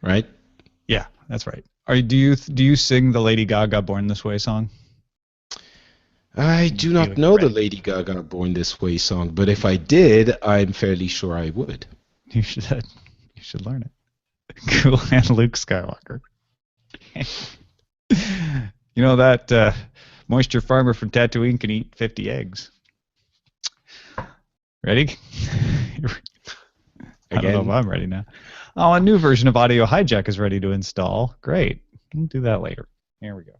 right? Yeah, that's right. Do you sing the Lady Gaga "Born This Way" song? I do not Feeling know the ready. Lady Gaga Born This Way song, but if I did, I'm fairly sure I would. You should. You should learn it. Cool and Luke Skywalker. You know that moisture farmer from Tatooine can eat 50 eggs. Ready? I don't know if Again, I'm ready now. Oh, a new version of Audio Hijack is ready to install. Great. We'll do that later. Here we go.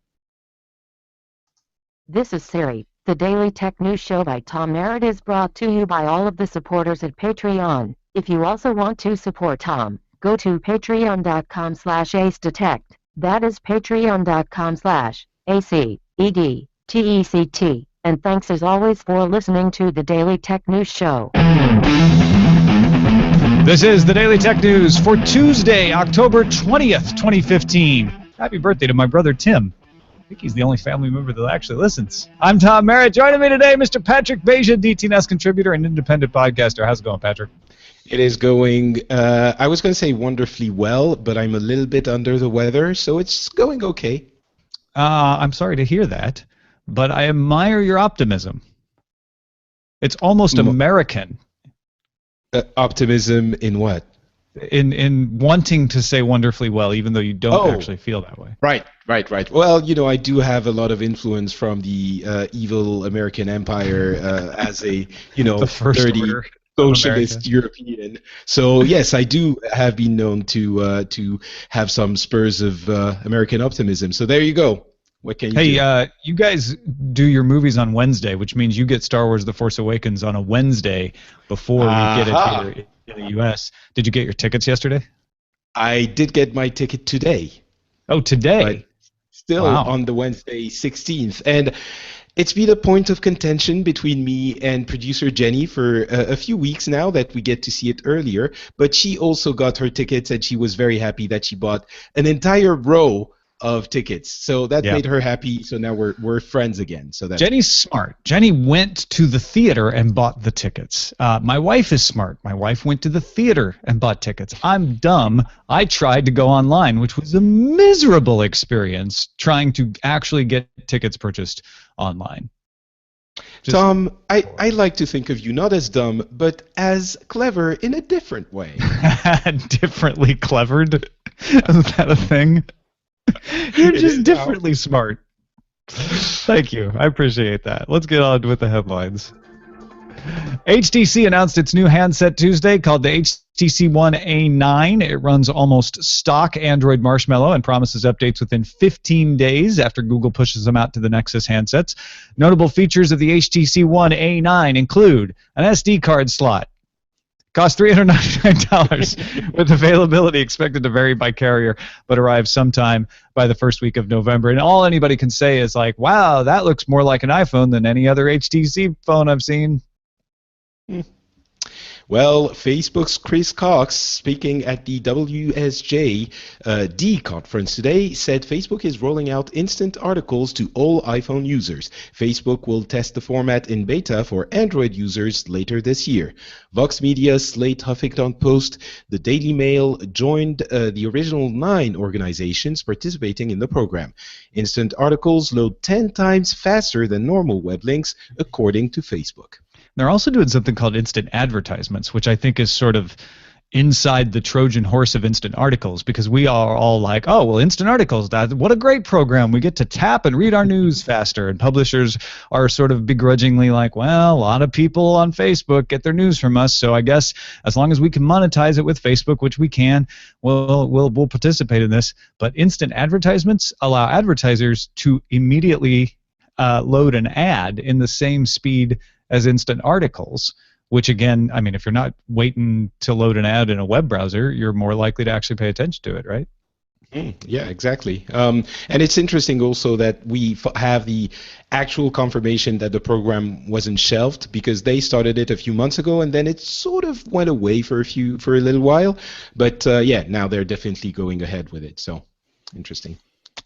This is Siri. The Daily Tech News Show by Tom Merritt is brought to you by all of the supporters at Patreon. If you also want to support Tom, go to patreon.com/acedetect. That is patreon.com/ACEDTECT. And thanks as always for listening to the Daily Tech News Show. This is the Daily Tech News for Tuesday, October 20th, 2015. Happy birthday to my brother Tim. I think he's the only family member that actually listens. I'm Tom Merritt. Joining me today, Mr. Patrick Beja, DTNS contributor and independent podcaster. How's it going, Patrick? it is going, I was going to say wonderfully well, but I'm a little bit under the weather, so it's going okay. I'm sorry to hear that, but I admire your optimism. It's almost American Optimism in what? in wanting to say wonderfully well, even though you don't actually feel that way. Right. Well, I do have a lot of influence from the evil American Empire as a, The first dirty order of socialist America. European. So yes, I do have been known to have some spurs of American optimism. So there you go. What can you do? Hey, you guys do your movies on Wednesday, which means you get Star Wars: The Force Awakens on a Wednesday before we get it here in the U.S. Did you get your tickets yesterday? I did get my ticket today. Oh, today. But still Wow. on the Wednesday 16th. And it's been a point of contention between me and producer Jenny for a few weeks now that we get to see it earlier. But she also got her tickets, and she was very happy that she bought an entire row of tickets. So that Yeah. made her happy. So now we're friends again. So that's Jenny's smart. Jenny went to the theater and bought the tickets. My wife is smart. My wife went to the theater and bought tickets. I'm dumb. I tried to go online, which was a miserable experience trying to actually get tickets purchased online. Just- Tom, I like to think of you not as dumb, but as clever in a different way. Differently clevered? Is that a thing? You're It just is now. differently smart. Thank you. I appreciate that. Let's get on with the headlines. HTC announced its new handset Tuesday called the HTC One A9. It runs almost stock Android Marshmallow and promises updates within 15 days after Google pushes them out to the Nexus handsets. Notable features of the HTC One A9 include an SD card slot. Costs $399 with availability expected to vary by carrier, but arrives sometime by the first week of November. And all anybody can say is like, wow, that looks more like an iPhone than any other HTC phone I've seen. Well, Facebook's Chris Cox, speaking at the WSJ-D conference today, said Facebook is rolling out instant articles to all iPhone users. Facebook will test the format in beta for Android users later this year. Vox Media, Slate, Huffington Post, the Daily Mail joined the original 9 organizations participating in the program. Instant articles load 10 times faster than normal web links, according to Facebook. They're also doing something called instant advertisements, which I think is sort of inside the Trojan horse of instant articles, because we are all like, oh, well, instant articles, what a great program. We get to tap and read our news faster. And publishers are sort of begrudgingly like, well, a lot of people on Facebook get their news from us, so I guess as long as we can monetize it with Facebook, which we can, we'll participate in this. But instant advertisements allow advertisers to immediately load an ad in the same speed as instant articles, which again, I mean, if you're not waiting to load an ad in a web browser, you're more likely to actually pay attention to it, right? Yeah, exactly. And it's interesting also that we have the actual confirmation that the program wasn't shelved, because they started it a few months ago and then it sort of went away for a little while. But yeah, now they're definitely going ahead with it. So interesting.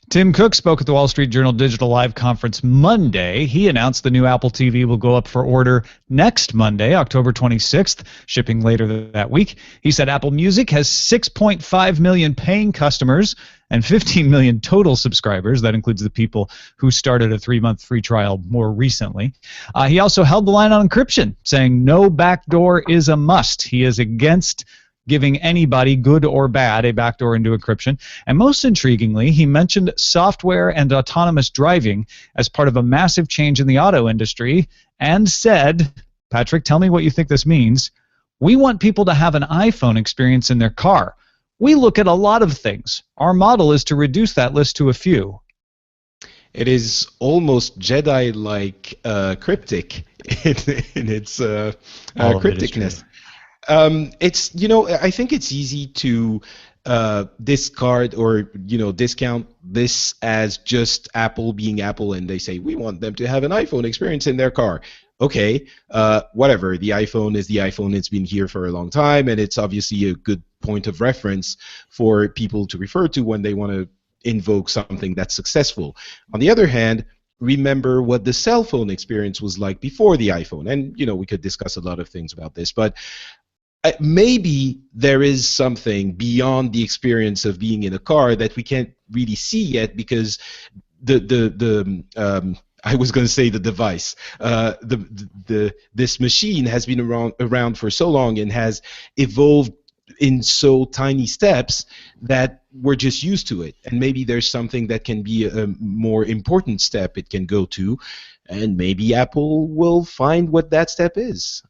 Tim Cook spoke at the Wall Street Journal Digital Live Conference Monday. He announced the new Apple TV will go up for order next Monday, October 26th, shipping later that week. He said Apple Music has 6.5 million paying customers and 15 million total subscribers. That includes the people who started a 3-month free trial more recently. He also held the line on encryption, saying no backdoor is a must. He is against giving anybody, good or bad, a backdoor into encryption. And most intriguingly, he mentioned software and autonomous driving as part of a massive change in the auto industry and said, Patrick, tell me what you think this means. We want people to have an iPhone experience in their car. We look at a lot of things. Our model is to reduce that list to a few. It is almost Jedi-like cryptic in its crypticness. It's, I think it's easy to discard or, discount this as just Apple being Apple, and they say we want them to have an iPhone experience in their car. Okay, whatever. The iPhone is the iPhone. It's been here for a long time, and it's obviously a good point of reference for people to refer to when they want to invoke something that's successful. On the other hand, remember what the cell phone experience was like before the iPhone, and we could discuss a lot of things about this, but maybe there is something beyond the experience of being in a car that we can't really see yet, because I was going to say the device. This machine has been around for so long and has evolved in so tiny steps that we're just used to it. And maybe there's something that can be a more important step it can go to, and maybe Apple will find what that step is.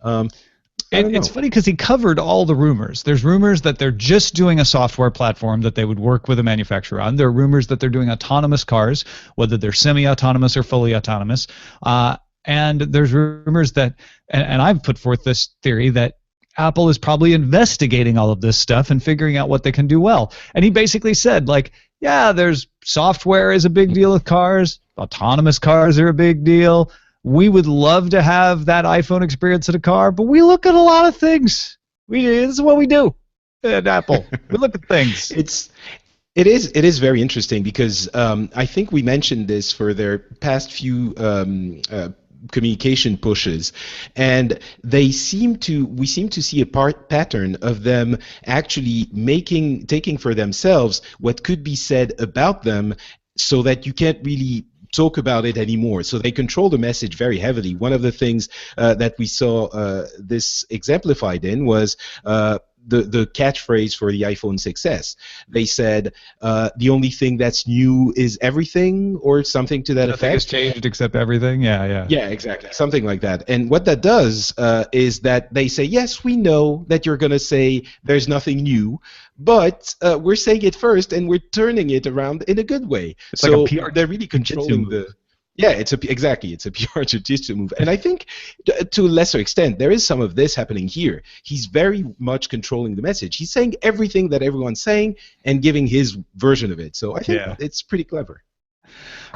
It's funny because he covered all the rumors. There's rumors that they're just doing a software platform that they would work with a manufacturer on. There are rumors that they're doing autonomous cars, whether they're semi-autonomous or fully autonomous. And there's rumors that, and I've put forth this theory, that Apple is probably investigating all of this stuff and figuring out what they can do well. And he basically said, there's software is a big deal with cars. Autonomous cars are a big deal. We would love to have that iPhone experience in a car, but we look at a lot of things. This is what we do at Apple. We look at things. It is very interesting because I think we mentioned this for their past few communication pushes, and we seem to see a pattern of them actually taking for themselves what could be said about them, so that you can't really talk about it anymore. So they control the message very heavily. One of the things that we saw this exemplified in was the catchphrase for the iPhone 6s. They said the only thing that's new is everything, or something to that effect. Nothing has changed except everything. Yeah, exactly, something like that. And what that does is that they say, yes, we know that you're going to say there's nothing new, but we're saying it first, and we're turning it around in a good way. It's so like a PR they're really controlling the. Yeah, it's a PR judicial move, and I think to a lesser extent there is some of this happening here. He's very much controlling the message. He's saying everything that everyone's saying and giving his version of it. So I think it's pretty clever.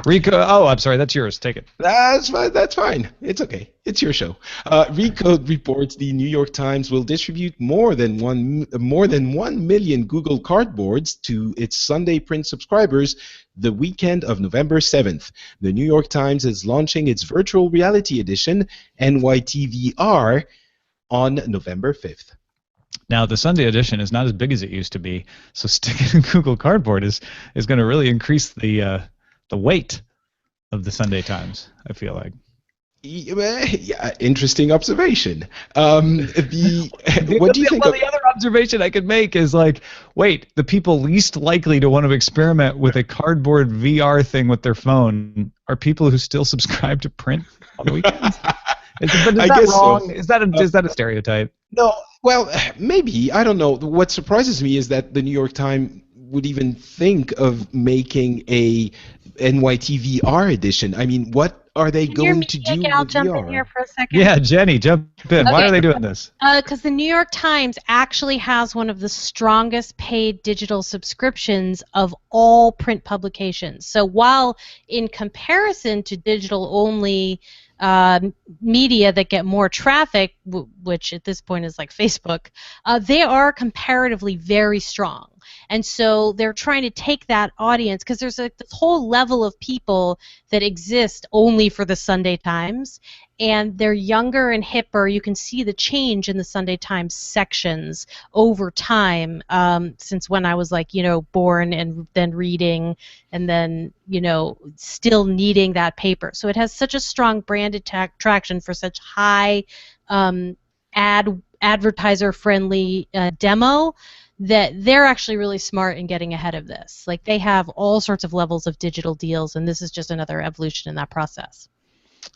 Rico, I'm sorry, that's yours. Take it. That's fine. It's okay. It's your show. Recode reports the New York Times will distribute more than 1 million Google Cardboards to its Sunday print subscribers the weekend of November 7th. The New York Times is launching its virtual reality edition, NYTVR, on November 5th. Now, the Sunday edition is not as big as it used to be, so sticking in Google Cardboard is going to really increase the weight of the Sunday Times, I feel like. Yeah, interesting observation. What do you think? The other observation I could make is wait, the people least likely to want to experiment with a cardboard VR thing with their phone are people who still subscribe to print on the weekends. Is that wrong? So. Is that a stereotype? No. Well, maybe. I don't know. What surprises me is that the New York Times would even think of making a NYTVR edition. I mean, what are they going to do with VR? Jump in here for a second. Yeah, Jenny, jump in. Okay. Why are they doing this? Because the New York Times actually has one of the strongest paid digital subscriptions of all print publications. So while in comparison to digital-only media that get more traffic, which at this point is like Facebook, they are comparatively very strong. And so they're trying to take that audience, because there's like this whole level of people that exist only for the Sunday Times, and they're younger and hipper. You can see the change in the Sunday Times sections over time, since when I was like, born and then reading and then, still needing that paper. So it has such a strong brand attraction for such high advertiser-friendly demo that they're actually really smart in getting ahead of this. Like, they have all sorts of levels of digital deals, and this is just another evolution in that process.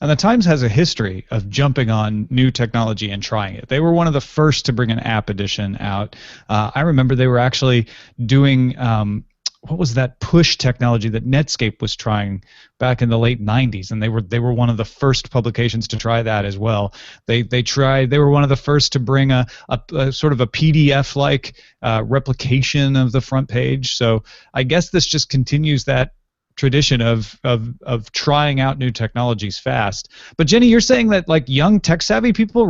And the Times has a history of jumping on new technology and trying it. They were one of the first to bring an app edition out. I remember they were actually doing, what was that push technology that Netscape was trying back in the late 90s, and they were one of the first publications to try that as well. They were one of the first to bring a sort of a PDF-like replication of the front page. So I guess this just continues that tradition of trying out new technologies fast. But Jenny, you're saying that like young tech-savvy people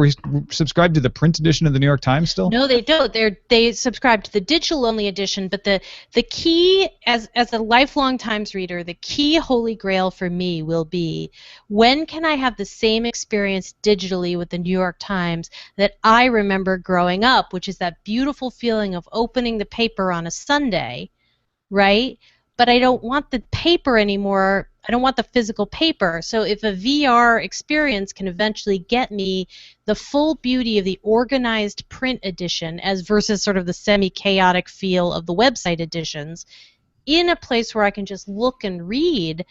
subscribe to the print edition of the New York Times still? No, they don't. They subscribe to the digital-only edition. But the key, as a lifelong Times reader, the key holy grail for me will be, when can I have the same experience digitally with the New York Times that I remember growing up, which is that beautiful feeling of opening the paper on a Sunday, right? But I don't want the paper anymore. I don't want the physical paper. So if a VR experience can eventually get me the full beauty of the organized print edition as versus sort of the semi-chaotic feel of the website editions in a place where I can just look and read,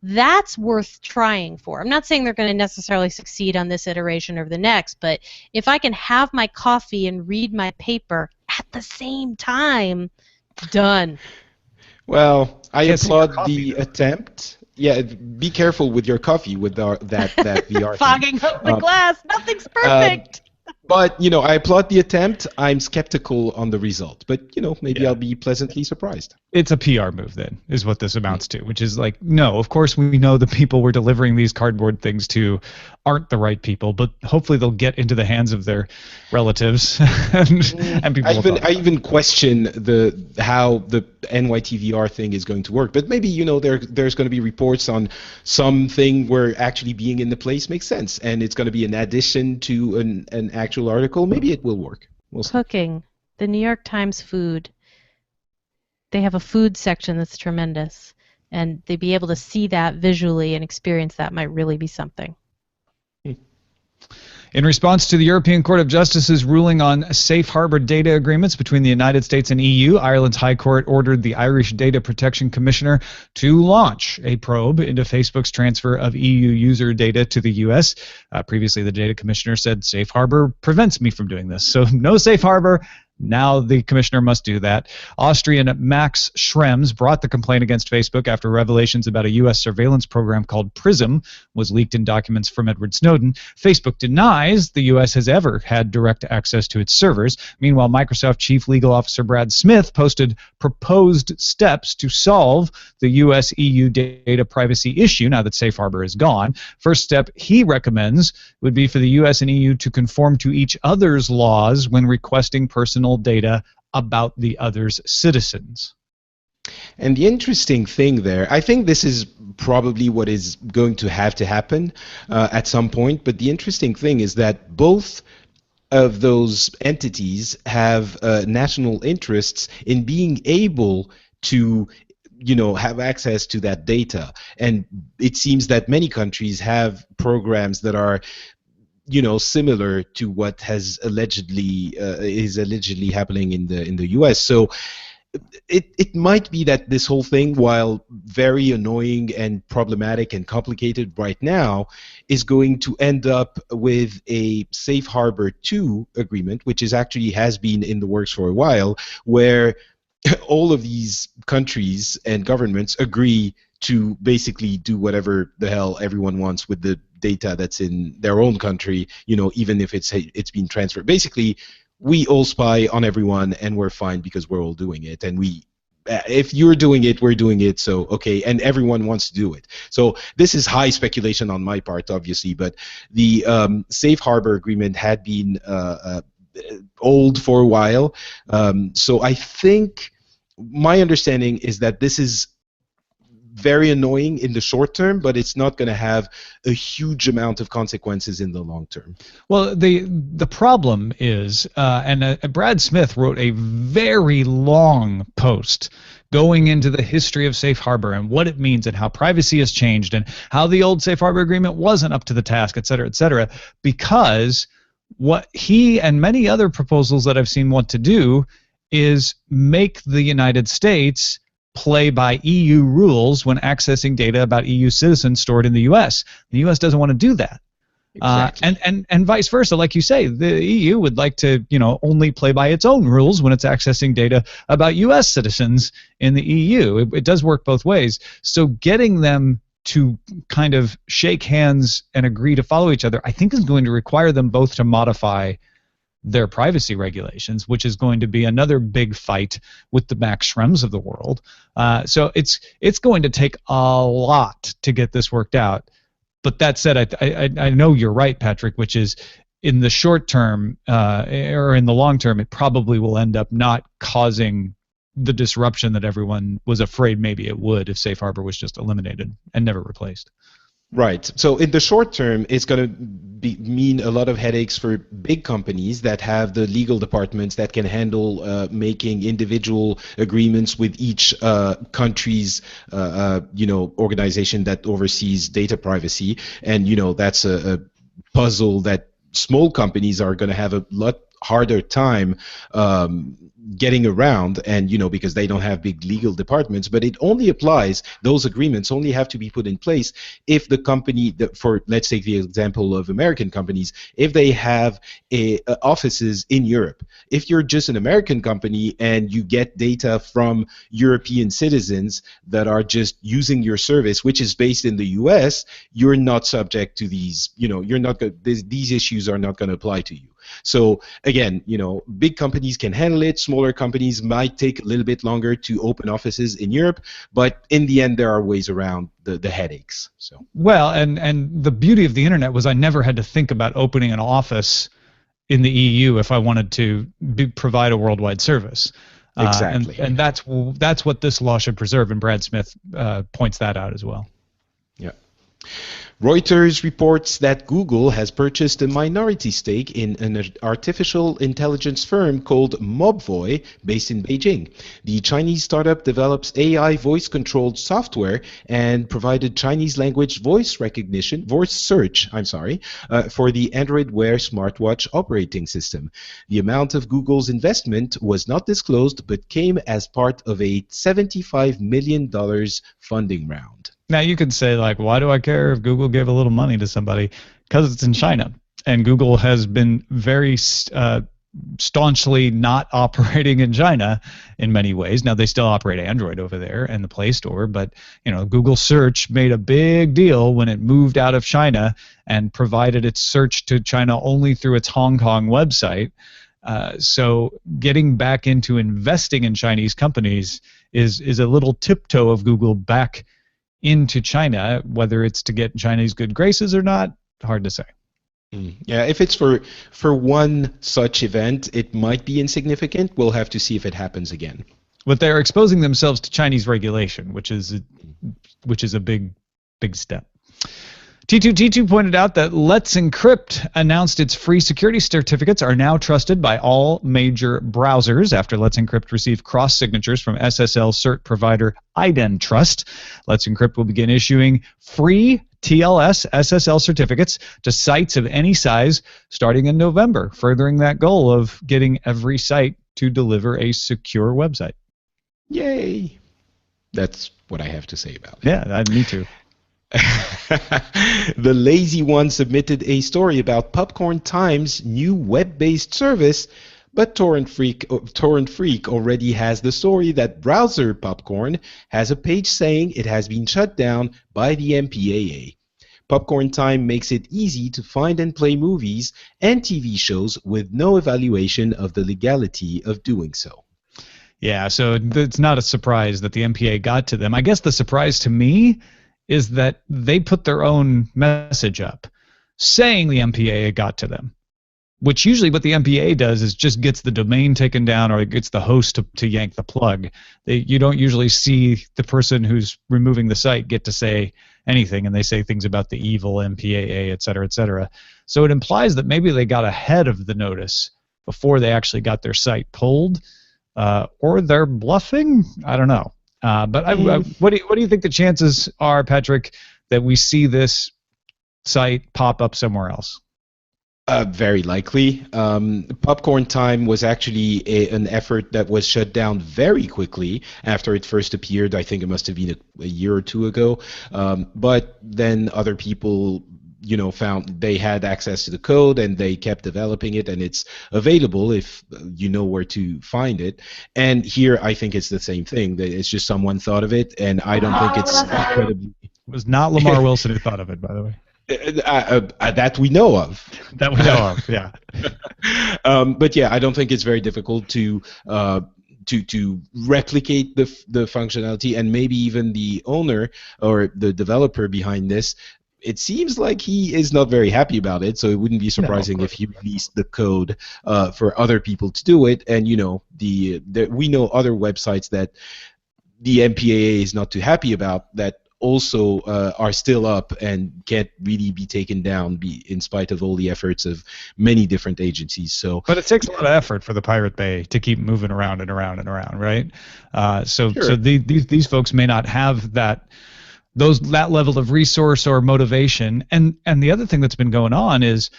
that's worth trying for. I'm not saying they're going to necessarily succeed on this iteration or the next, but if I can have my coffee and read my paper at the same time, done. Well, I applaud the attempt. Yeah, be careful with your coffee with that VR fogging up the glass. Nothing's perfect. But, I applaud the attempt. I'm skeptical on the result. But, maybe I'll be pleasantly surprised. It's a PR move, then, is what this amounts to, which is like, no, of course we know the people we're delivering these cardboard things to aren't the right people, but hopefully they'll get into the hands of their relatives and people. I even question how the NYTVR thing is going to work. But maybe, there's going to be reports on something where actually being in the place makes sense, and it's going to be an addition to an actual article. Maybe it will work. We'll see. Cooking. The New York Times food. They have a food section that's tremendous, and they'd be able to see that visually and experience that might really be something. In response to the European Court of Justice's ruling on safe harbor data agreements between the United States and EU, Ireland's High Court ordered the Irish Data Protection Commissioner to launch a probe into Facebook's transfer of EU user data to the U.S. Previously, the data commissioner said safe harbor prevents me from doing this. So no safe harbor. Now the commissioner must do that. Austrian Max Schrems brought the complaint against Facebook after revelations about a U.S. surveillance program called PRISM was leaked in documents from Edward Snowden. Facebook denies the U.S. has ever had direct access to its servers. Meanwhile, Microsoft Chief Legal Officer Brad Smith posted proposed steps to solve the U.S.-EU data privacy issue now that safe harbor is gone. First step he recommends would be for the U.S. and EU to conform to each other's laws when requesting personal data about the other's citizens. And the interesting thing there, I think this is probably what is going to have to happen at some point, but the interesting thing is that both of those entities have national interests in being able to have access to that data. And it seems that many countries have programs that are similar to what has is allegedly happening in the U.S. So it might be that this whole thing, while very annoying and problematic and complicated right now, is going to end up with a Safe Harbor 2 agreement, which actually has been in the works for a while, where all of these countries and governments agree to basically do whatever the hell everyone wants with the data that's in their own country, even if it's been transferred. Basically, we all spy on everyone, and we're fine because we're all doing it. And if you're doing it, we're doing it. So okay, and everyone wants to do it. So this is high speculation on my part, obviously, but the Safe Harbor agreement had been old for a while. So I think my understanding is that this is very annoying in the short term, but it's not going to have a huge amount of consequences in the long term. Well, the problem is, and Brad Smith wrote a very long post going into the history of safe harbor and what it means and how privacy has changed and how the old safe harbor agreement wasn't up to the task, et cetera, because what he and many other proposals that I've seen want to do is make the United States play by EU rules when accessing data about EU citizens stored in the US. The US doesn't want to do that. Exactly. And vice versa, like you say, the EU would like to, only play by its own rules when it's accessing data about US citizens in the EU. It does work both ways. So getting them to kind of shake hands and agree to follow each other, I think is going to require them both to modify their privacy regulations, which is going to be another big fight with the Max Schrems of the world. So it's going to take a lot to get this worked out. But that said, I know you're right, Patrick, which is in the short term or in the long term, it probably will end up not causing the disruption that everyone was afraid maybe it would if Safe Harbor was just eliminated and never replaced. Right. So in the short term, it's going to mean a lot of headaches for big companies that have the legal departments that can handle making individual agreements with each country's, organization that oversees data privacy. And, that's a puzzle that small companies are going to have a lot harder time getting around, and because they don't have big legal departments. But it only applies, those agreements only have to be put in place if the company, for let's take the example of American companies, if they have offices in Europe. If you're just an American company and you get data from European citizens that are just using your service, which is based in the US, you're not subject to these, you're not these issues are not going to apply to you. So again, big companies can handle it. Smaller companies might take a little bit longer to open offices in Europe, but in the end, there are ways around the headaches. So well, and the beauty of the internet was I never had to think about opening an office in the EU if I wanted to provide a worldwide service. Exactly, and that's what this law should preserve, and Brad Smith points that out as well. Yeah. Reuters reports that Google has purchased a minority stake in an artificial intelligence firm called Mobvoi, based in Beijing. The Chinese startup develops AI voice-controlled software and provided Chinese language voice search, for the Android Wear smartwatch operating system. The amount of Google's investment was not disclosed, but came as part of a $75 million funding round. Now you could say, why do I care if Google gave a little money to somebody? Because it's in China, and Google has been very staunchly not operating in China in many ways. Now they still operate Android over there and the Play Store, but Google Search made a big deal when it moved out of China and provided its search to China only through its Hong Kong website. So getting back into investing in Chinese companies is a little tiptoe of Google back into China. Whether it's to get Chinese good graces or not, hard to say. Yeah, if it's for one such event, it might be insignificant. We'll have to see if it happens again. But they're exposing themselves to Chinese regulation, which is a big step. T2T2 pointed out that Let's Encrypt announced its free security certificates are now trusted by all major browsers after Let's Encrypt received cross-signatures from SSL cert provider IdenTrust. Let's Encrypt will begin issuing free TLS SSL certificates to sites of any size starting in November, furthering that goal of getting every site to deliver a secure website. Yay! That's what I have to say about it. Yeah, me too. The Lazy One submitted a story about Popcorn Time's new web-based service, but Torrent Freak already has the story that browser Popcorn has a page saying it has been shut down by the MPAA. Popcorn Time makes it easy to find and play movies and TV shows with no evaluation of the legality of doing so. Yeah, so it's not a surprise that the MPAA got to them. I guess the surprise to me is that they put their own message up saying the MPAA got to them. which usually what the MPA does is just gets the domain taken down or it gets the host to yank the plug. You don't usually see the person who's removing the site get to say anything, and they say things about the evil MPAA, et cetera, et cetera. So it implies that maybe they got ahead of the notice before they actually got their site pulled, or they're bluffing. I don't know. But what do you think the chances are, Patrick, that we see this site pop up somewhere else? Very likely. Popcorn Time was actually an effort that was shut down very quickly after it first appeared. I think it must have been a year or two ago. But then other people, found they had access to the code and they kept developing it, and it's available if you know where to find it. And here, I think it's the same thing. That it's just someone thought of it, and I don't think it's incredibly. It was not Lamar Wilson who thought of it, by the way. That we know of. That we know of, yeah. But yeah, I don't think it's very difficult to replicate the functionality, and maybe even the owner or the developer behind this. It seems like he is not very happy about it, so it wouldn't be surprising if he released the code for other people to do it. And we know other websites that the MPAA is not too happy about that also are still up and can't really be taken down in spite of all the efforts of many different agencies. So, but it takes a lot of effort for the Pirate Bay to keep moving around and around and around, right? So these folks may not have that level of resource or motivation. And the other thing that's been going on is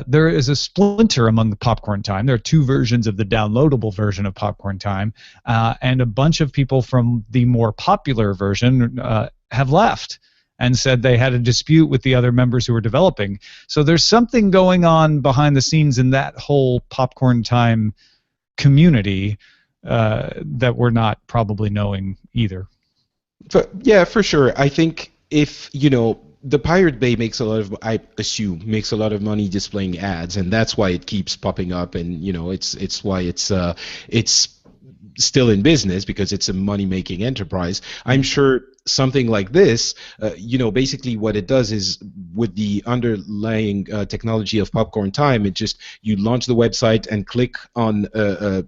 there is a splinter among the Popcorn Time. There are two versions of the downloadable version of Popcorn Time, and a bunch of people from the more popular version have left and said they had a dispute with the other members who were developing. So there's something going on behind the scenes in that whole Popcorn Time community that we're not probably knowing either. Yeah, for sure. I think if, the Pirate Bay makes a lot of money displaying ads, and that's why it keeps popping up, and it's why it's still in business, because it's a money-making enterprise. I'm sure something like this, basically what it does is, with the underlying technology of Popcorn Time, you launch the website and click on a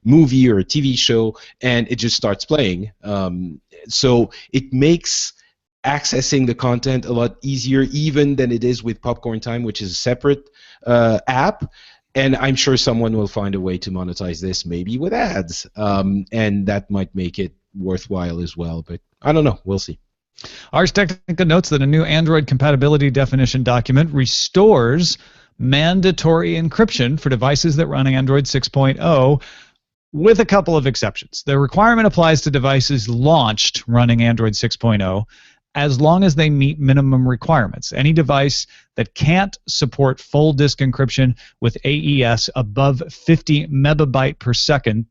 movie or a TV show, and it just starts playing. So it makes accessing the content a lot easier, even than it is with Popcorn Time, which is a separate app. And I'm sure someone will find a way to monetize this, maybe with ads, and that might make it worthwhile as well. But I don't know. We'll see. Ars Technica notes that a new Android compatibility definition document restores mandatory encryption for devices that run Android 6.0, with a couple of exceptions. The requirement applies to devices launched running Android 6.0 as long as they meet minimum requirements. Any device that can't support full disk encryption with AES above 50 megabyte per second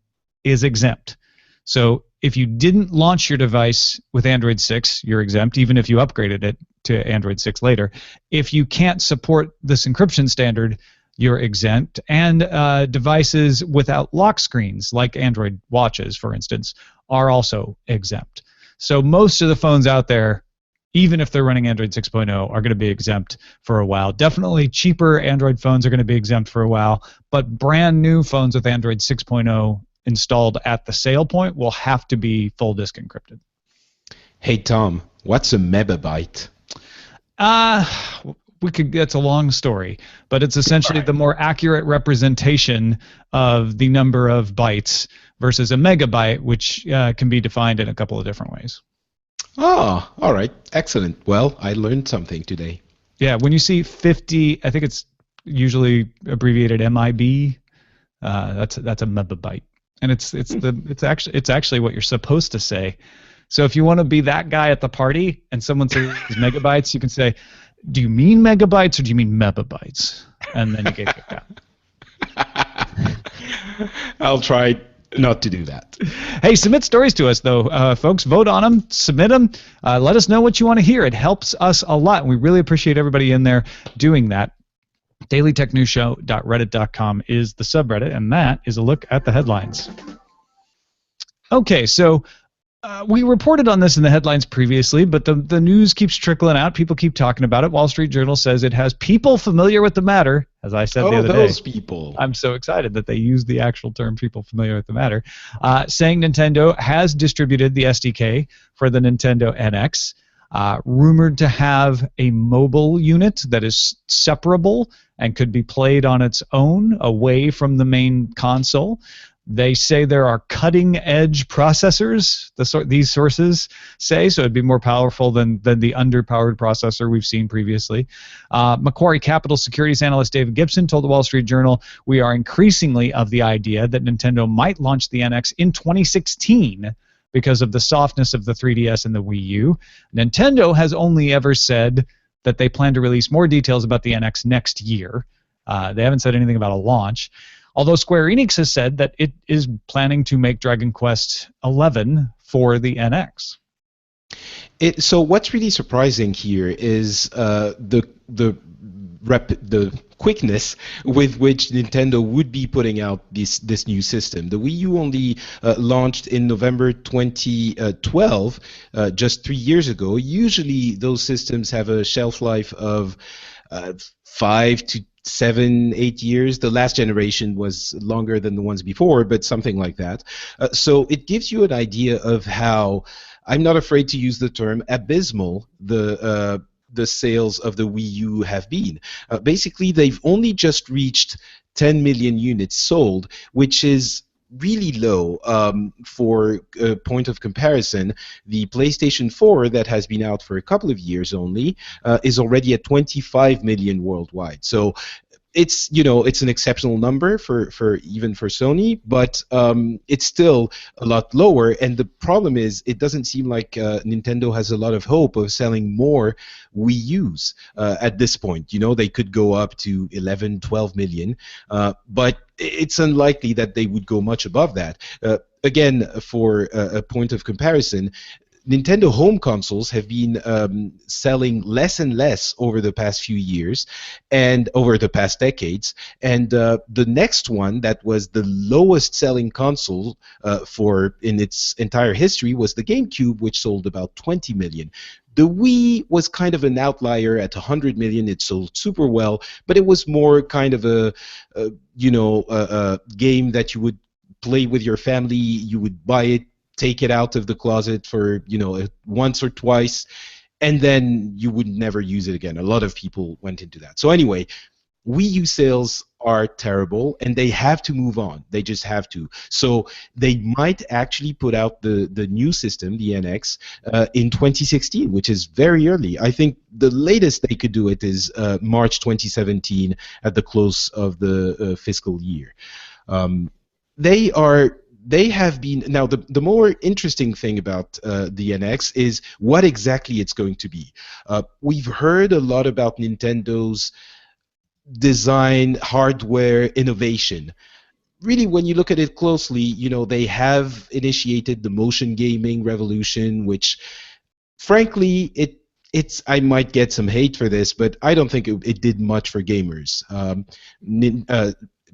is exempt. So if you didn't launch your device with Android 6, you're exempt, even if you upgraded it to Android 6 later. If you can't support this encryption standard, you're exempt. And devices without lock screens, like Android watches, for instance, are also exempt. So most of the phones out there, even if they're running Android 6.0, are going to be exempt for a while. Definitely cheaper Android phones are going to be exempt for a while, but brand new phones with Android 6.0 installed at the sale point will have to be full disk encrypted. Hey, Tom, what's a megabyte? That's a long story, but it's essentially the more accurate representation of the number of bytes versus a megabyte, which can be defined in a couple of different ways. Oh, all right. Excellent. Well, I learned something today. Yeah, when you see 50, I think it's usually abbreviated MIB. That's a megabyte, and it's actually what you're supposed to say. So if you want to be that guy at the party and someone says megabytes, you can say, "Do you mean megabytes or do you mean megabytes?" And then you get kicked out. I'll try not to do that. Hey, submit stories to us, though, folks. Vote on them, submit them. Let us know what you want to hear. It helps us a lot, and we really appreciate everybody in there doing that. dailytechnewsshow.reddit.com is the subreddit, and that is a look at the headlines. Okay, so We reported on this in the headlines previously, but the news keeps trickling out. People keep talking about it. Wall Street Journal says it has people familiar with the matter, as I said the Oh, other those day. people. I'm so excited that they use the actual term people familiar with the matter, saying Nintendo has distributed the SDK for the Nintendo NX, rumored to have a mobile unit that is separable and could be played on its own away from the main console. They say there are cutting-edge processors, these sources say, so it'd be more powerful than the underpowered processor we've seen previously. Macquarie Capital Securities analyst David Gibson told the Wall Street Journal, "We are increasingly of the idea that Nintendo might launch the NX in 2016 because of the softness of the 3DS and the Wii U. Nintendo has only ever said that they plan to release more details about the NX next year. They haven't said anything about a launch. Although Square Enix has said that it is planning to make Dragon Quest XI for the NX. So what's really surprising here is the quickness with which Nintendo would be putting out this new system. The Wii U only launched in November 2012, just 3 years ago. Usually those systems have a shelf life of 5 to 7, 8 years. The last generation was longer than the ones before, but something like that. So it gives you an idea of how, I'm not afraid to use the term, abysmal the sales of the Wii U have been. Basically, they've only just reached 10 million units sold, which is really low. For a point of comparison, the PlayStation 4 that has been out for a couple of years only is already at 25 million worldwide. So it's an exceptional number for even for Sony, but it's still a lot lower. And the problem is, it doesn't seem like Nintendo has a lot of hope of selling more Wii U's at this point. They could go up to 11, 12 million, but it's unlikely that they would go much above that. Again, for a point of comparison, Nintendo home consoles have been selling less and less over the past few years and over the past decades. And the next one that was the lowest selling console in its entire history was the GameCube, which sold about 20 million. The Wii was kind of an outlier at 100 million. It sold super well, but it was more kind of a game that you would play with your family. You would buy it, take it out of the closet for once or twice, and then you would never use it again. A lot of people went into that. So anyway, Wii U sales are terrible, and they have to move on. They just have to. So they might actually put out the new system, the NX, in 2016, which is very early. I think the latest they could do it is March 2017 at the close of the fiscal year. They have been. Now, the more interesting thing about the NX is what exactly it's going to be. We've heard a lot about Nintendo's design, hardware, innovation. Really, when you look at it closely, they have initiated the motion gaming revolution, which, frankly, I might get some hate for this, but I don't think it did much for gamers.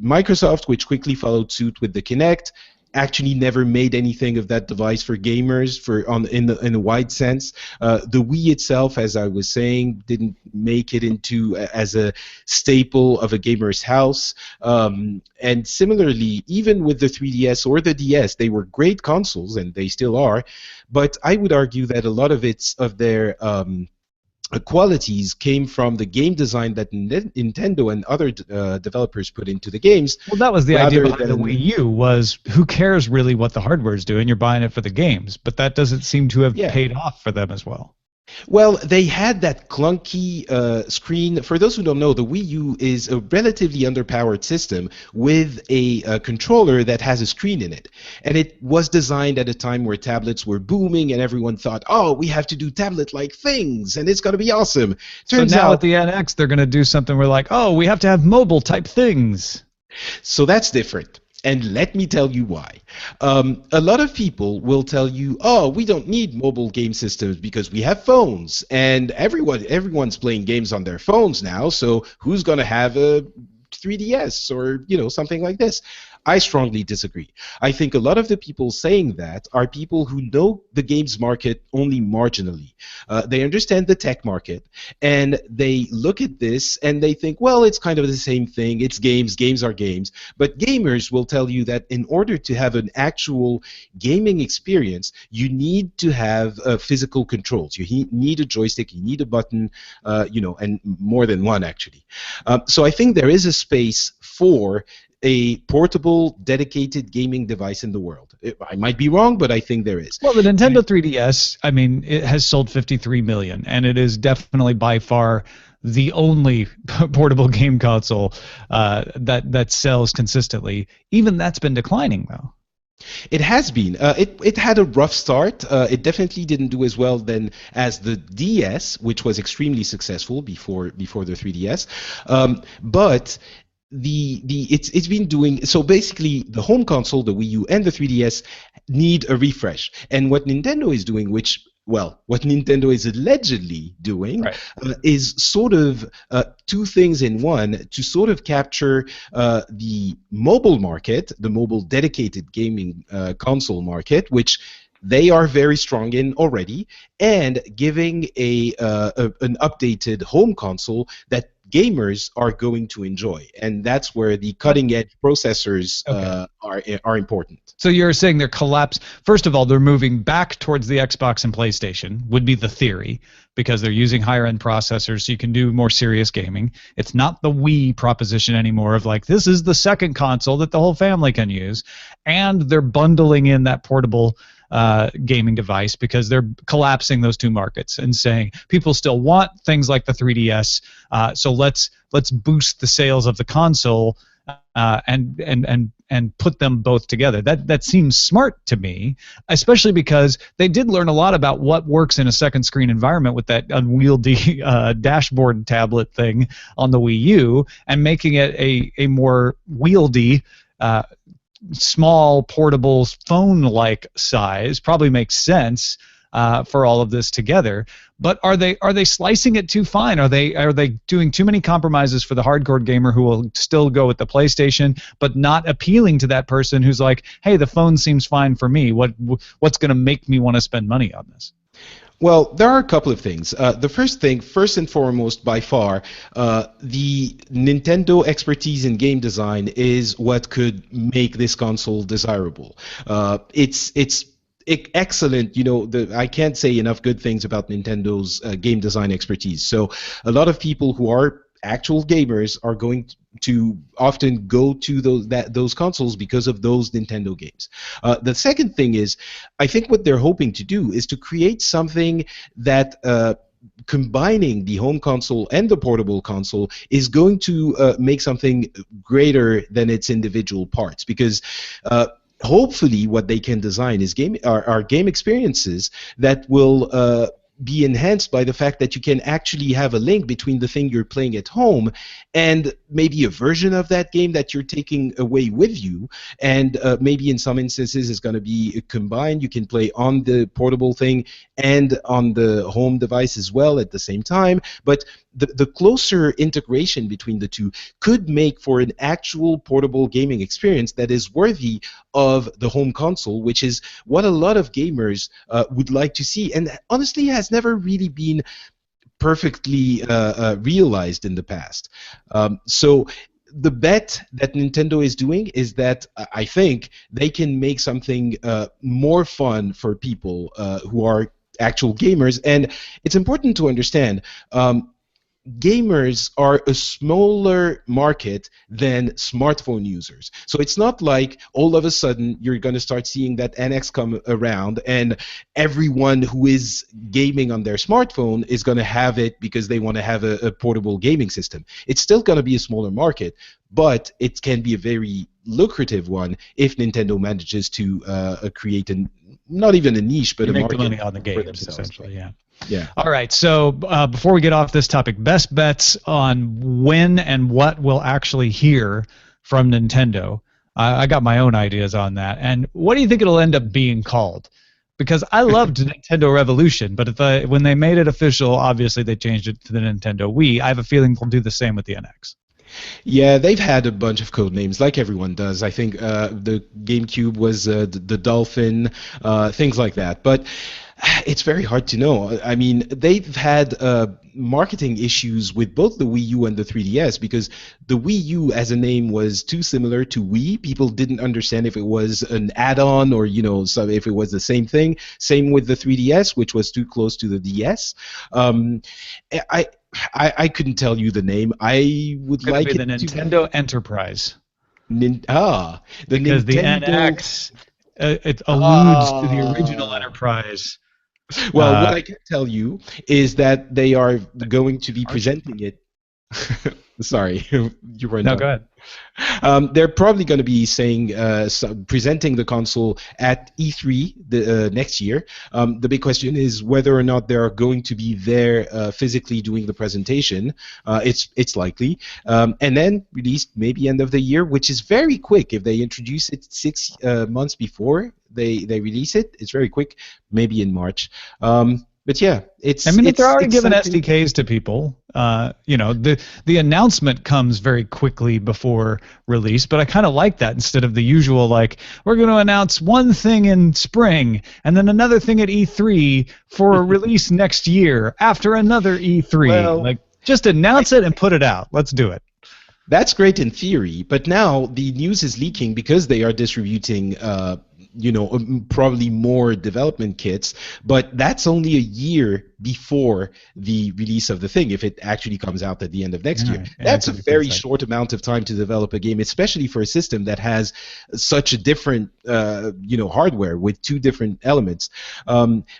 Microsoft, which quickly followed suit with the Kinect, actually never made anything of that device for gamers in a wide sense. The Wii itself, as I was saying, didn't make it into as a staple of a gamer's house. And similarly, even with the 3DS or the DS, they were great consoles, and they still are. But I would argue that a lot of their qualities came from the game design that Nintendo and other developers put into the games. Well, that was the idea behind the Wii U, was who cares really what the hardware is doing? You're buying it for the games. But that doesn't seem to have paid off for them as well. Well, they had that clunky screen. For those who don't know, the Wii U is a relatively underpowered system with a controller that has a screen in it. And it was designed at a time where tablets were booming, and everyone thought, oh, we have to do tablet-like things, and it's going to be awesome. Turns out with the NX, they're going to do something where like, oh, we have to have mobile-type things. So that's different. And let me tell you why. A lot of people will tell you, oh, we don't need mobile game systems because we have phones, and everyone's playing games on their phones now, so who's going to have a 3DS or something like this? I strongly disagree. I think a lot of the people saying that are people who know the games market only marginally. They understand the tech market, and they look at this and they think, well, it's kind of the same thing. It's games. Games are games. But gamers will tell you that in order to have an actual gaming experience, you need to have physical controls. You need a joystick. You need a button, and more than one, actually. So I think there is a space for a portable, dedicated gaming device in the world. I might be wrong, but I think there is. Well, the Nintendo 3DS, I mean, it has sold 53 million, and it is definitely by far the only portable game console that sells consistently. Even that's been declining, though. It has been. It had a rough start. It definitely didn't do as well then as the DS, which was extremely successful before the 3DS. But it's been doing so. Basically, the home console, the Wii U, and the 3DS need a refresh. And what Nintendo is doing, what Nintendo is allegedly doing, right, is sort of two things in one to sort of capture the mobile market, the mobile dedicated gaming console market, which they are very strong in already, and giving an updated home console that gamers are going to enjoy, and that's where the cutting-edge processors are important. So you're saying they're collapsed. First of all, they're moving back towards the Xbox and PlayStation, would be the theory, because they're using higher-end processors so you can do more serious gaming. It's not the Wii proposition anymore of like, this is the second console that the whole family can use, and they're bundling in that portable gaming device because they're collapsing those two markets and saying people still want things like the 3DS, so let's boost the sales of the console and put them both together. That seems smart to me, especially because they did learn a lot about what works in a second screen environment with that unwieldy dashboard tablet thing on the Wii U, and making it a more wieldy small portable phone-like size probably makes sense for all of this together. But are they slicing it too fine? Are they doing too many compromises for the hardcore gamer who will still go with the PlayStation, but not appealing to that person who's like, hey, the phone seems fine for me. What's going to make me want to spend money on this? Well, there are a couple of things. The first and foremost, by far, the Nintendo expertise in game design is what could make this console desirable. It's excellent. I can't say enough good things about Nintendo's game design expertise. So a lot of people who are actual gamers are going to often go to those consoles because of those Nintendo games. The second thing is, I think what they're hoping to do is to create something that combining the home console and the portable console is going to make something greater than its individual parts, because hopefully what they can design is game experiences that will be enhanced by the fact that you can actually have a link between the thing you're playing at home and maybe a version of that game that you're taking away with you, and maybe in some instances it's going to be combined. You can play on the portable thing and on the home device as well at the same time, but the closer integration between the two could make for an actual portable gaming experience that is worthy of the home console, which is what a lot of gamers would like to see, and honestly has never really been perfectly realized in the past. So the bet that Nintendo is doing is that I think they can make something more fun for people who are actual gamers. And it's important to understand gamers are a smaller market than smartphone users. So it's not like all of a sudden you're going to start seeing that NX come around and everyone who is gaming on their smartphone is going to have it because they want to have a portable gaming system. It's still going to be a smaller market, but it can be a very lucrative one if Nintendo manages to create not even a niche, but a make market the money on the for games, themselves. essentially. Yeah. Yeah. All right. So before we get off this topic, best bets on when and what we'll actually hear from Nintendo. I got my own ideas on that. And what do you think it'll end up being called? Because I loved Nintendo Revolution, but when they made it official, obviously they changed it to the Nintendo Wii. I have a feeling they'll do the same with the NX. Yeah, they've had a bunch of code names, like everyone does. I think the GameCube was the Dolphin, things like that. But it's very hard to know. I mean, they've had marketing issues with both the Wii U and the 3DS because the Wii U as a name was too similar to Wii. People didn't understand if it was an add-on or, if it was the same thing. Same with the 3DS, which was too close to the DS. I I couldn't tell you the name. I would Could like be it the Nintendo Enterprise. the Because the Nintendo. NX, it alludes to the original Ah. Enterprise. Well, what I can tell you is that they are going to be presenting it. Sorry, you weren't No, done. go ahead. They're probably going to be saying, presenting the console at E3 next year. The big question is whether or not they're going to be there physically doing the presentation. It's likely, and then released maybe end of the year, which is very quick. If they introduce it 6 months before they release it, it's very quick. Maybe in March. But yeah, it's. I mean, if they're already it's giving something- SDKs to people, the announcement comes very quickly before release. But I kind of like that instead of the usual, like, we're going to announce one thing in spring and then another thing at E3 for a release next year after another E3. Well, just announce it and put it out. Let's do it. That's great in theory, but now the news is leaking because they are distributing, probably more development kits. But that's only a year before the release of the thing, if it actually comes out at the end of next year. Yeah, That's a that's very exciting. short amount of time to develop a game, especially for a system that has such a different, hardware with two different elements.